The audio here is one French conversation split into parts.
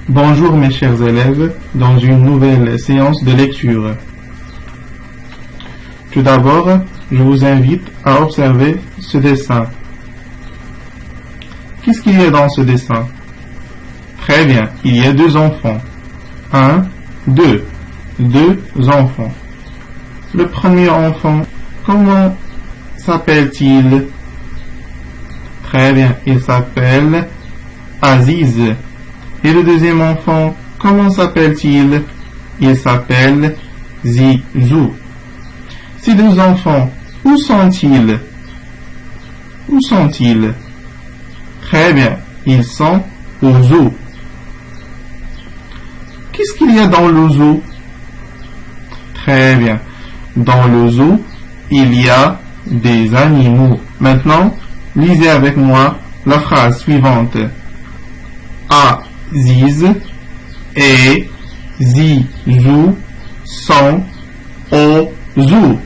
Bonjour mes chers élèves, dans une nouvelle séance de lecture. Tout d'abord, je vous invite à observer ce dessin. Qu'est-ce qu'il y a dans ce dessin? Très bien, il y a deux enfants. Deux enfants. Le premier enfant, comment s'appelle-t-il? Très bien, il s'appelle Aziz. Et le deuxième enfant, comment s'appelle-t-il? Il s'appelle Zizou. Ces deux enfants, où sont-ils? Où sont-ils? Très bien, ils sont au zoo. Qu'est-ce qu'il y a dans le zoo? Très bien, dans le zoo, il y a des animaux. Maintenant, lisez avec moi la phrase suivante. Aziz et Zizou sont au zoo.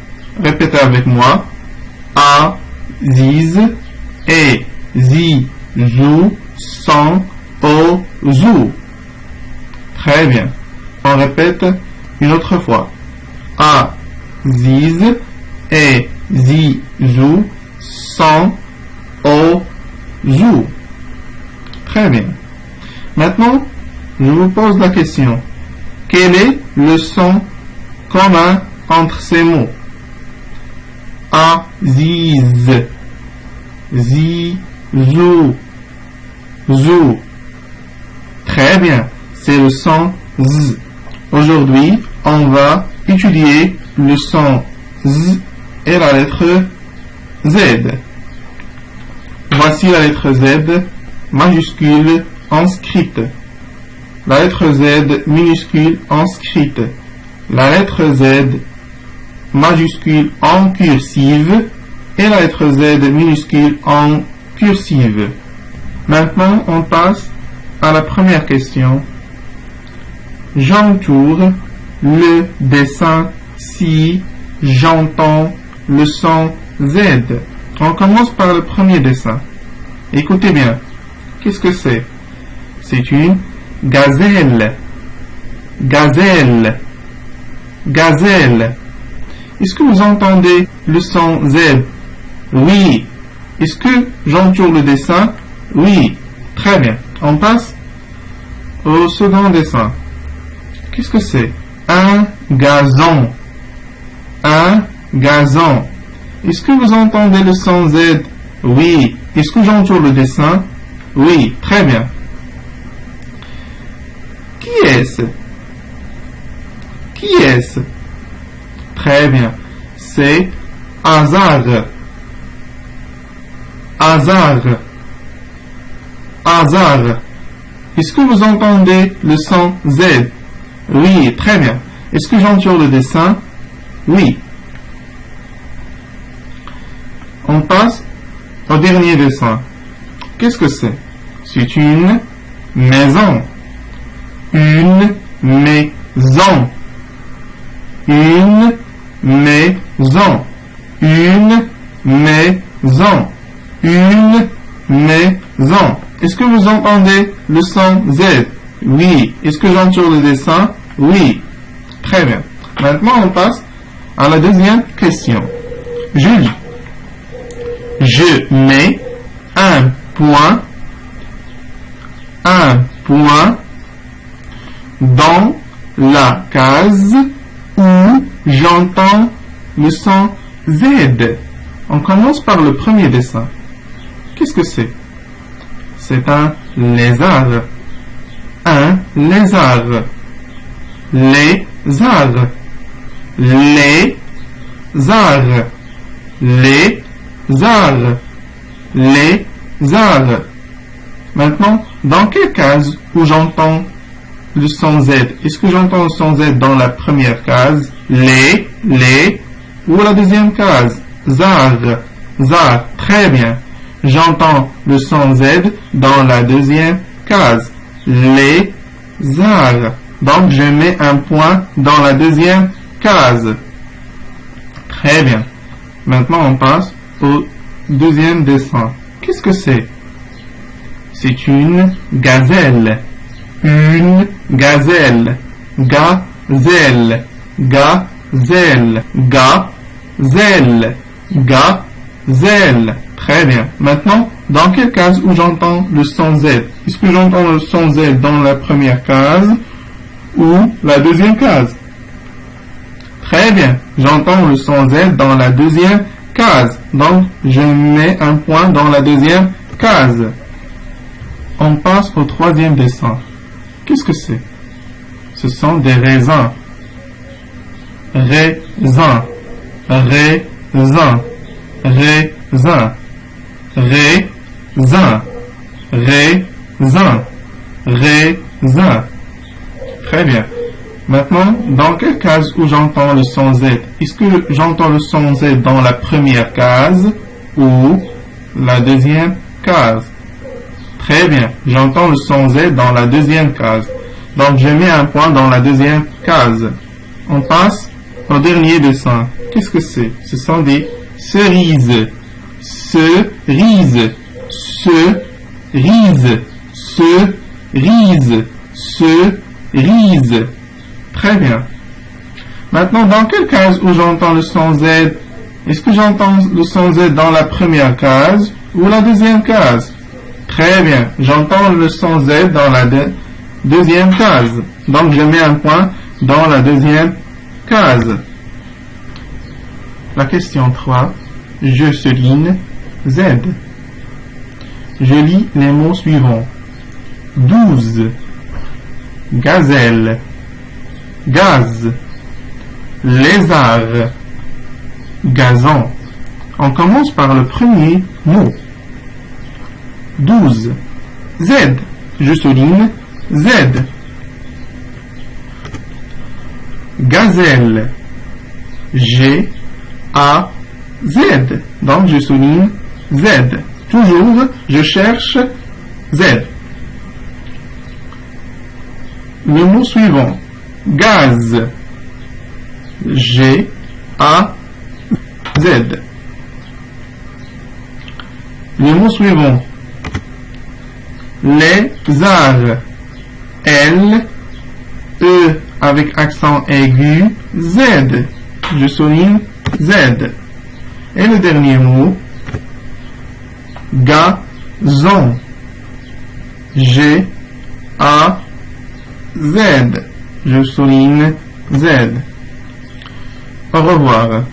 Répétez avec moi. Aziz et Zizou sont au zoo. Très bien. On répète une autre fois. Aziz et Zizou sont au zoo. Très bien. Maintenant, je vous pose la question. Quel est le son commun entre ces mots? Aziz, Zizou, Zou. Très bien, c'est le son Z. Aujourd'hui, on va étudier le son Z et la lettre Z. Voici la lettre Z majuscule inscrite. La lettre Z minuscule inscrite. La lettre Z majuscule en cursive et la lettre Z minuscule en cursive. Maintenant, on passe à la première question. J'entoure le dessin si j'entends le son Z. On commence par le premier dessin. Écoutez bien. Qu'est-ce que c'est? C'est une gazelle. Gazelle. Gazelle. Est-ce que vous entendez le son Z? Oui. Est-ce que j'entoure le dessin? Oui. Très bien. On passe au second dessin. Qu'est-ce que c'est? Un gazon. Un gazon. Est-ce que vous entendez le son Z? Oui. Est-ce que j'entoure le dessin? Oui. Très bien. Qui est-ce? Qui est-ce? Très bien. C'est Azar. Azar. Azar. Est-ce que vous entendez le son Z? Oui, très bien. Est-ce que j'entoure le dessin? Oui. On passe au dernier dessin. Qu'est-ce que c'est? C'est une maison. Une maison. Une maison. Une maison. Une maison. Est-ce que vous entendez le son Z? Oui. Est-ce que j'entoure le dessin? Oui. Très bien. Maintenant, on passe à la deuxième question. Je lis. Je mets un point dans la case où j'entends le son Z. On commence par le premier dessin. Qu'est-ce que c'est? C'est un lézard. Un lézard. Lézard. Lézard. Lézard. Lézard. Maintenant, dans quelle case où j'entends le son Z? Est-ce que j'entends le son Z dans la première case? Les, ou la deuxième case? Zar. Zar. Très bien. J'entends le son Z dans la deuxième case. Les arts. Donc, je mets un point dans la deuxième case. Très bien. Maintenant, on passe au deuxième dessin. Qu'est-ce que c'est? C'est une gazelle. Une gazelle. Gazelle. Gazelle. Gazelle. Gazelle. Très bien. Maintenant, dans quelle case où j'entends le son Z? Est-ce que j'entends le son Z dans la première case ou la deuxième case? Très bien. J'entends le son Z dans la deuxième case. Donc, je mets un point dans la deuxième case. On passe au troisième dessin. Qu'est-ce que c'est? Ce sont des raisins. Raisin. Raisin. Raisin. Raisin. Raisin. Raisin. Très bien. Maintenant, dans quelle case où j'entends le son Z? Est-ce que j'entends le son Z dans la première case ou la deuxième case? Très bien. J'entends le son Z dans la deuxième case. Donc, je mets un point dans la deuxième case. On passe au dernier dessin. Qu'est-ce que c'est? Ce sont des cerises. Cerises. Cerise. Cerise. Cerise. Très bien. Maintenant, dans quelle case où j'entends le son Z? Est-ce que j'entends le son Z dans la première case ou la deuxième case? Très bien. J'entends le son Z dans la deuxième case. Donc, je mets un point dans la deuxième case. La question 3. Je souligne Z. Je lis les mots suivants. 12. Gazelle. Gaz. Lézard. Gazon. On commence par le premier mot. 12. Z. Je souligne Z. Gazelle. G. A. Z. Donc je souligne Z. Toujours, je cherche Z. Le mot suivant. Gaz. G. A. Z. Le mot suivant. Lézard. L. E avec accent aigu. Z. Je souligne Z. Et le dernier mot. Gazon. G. A. Z. Je souligne Z. Au revoir.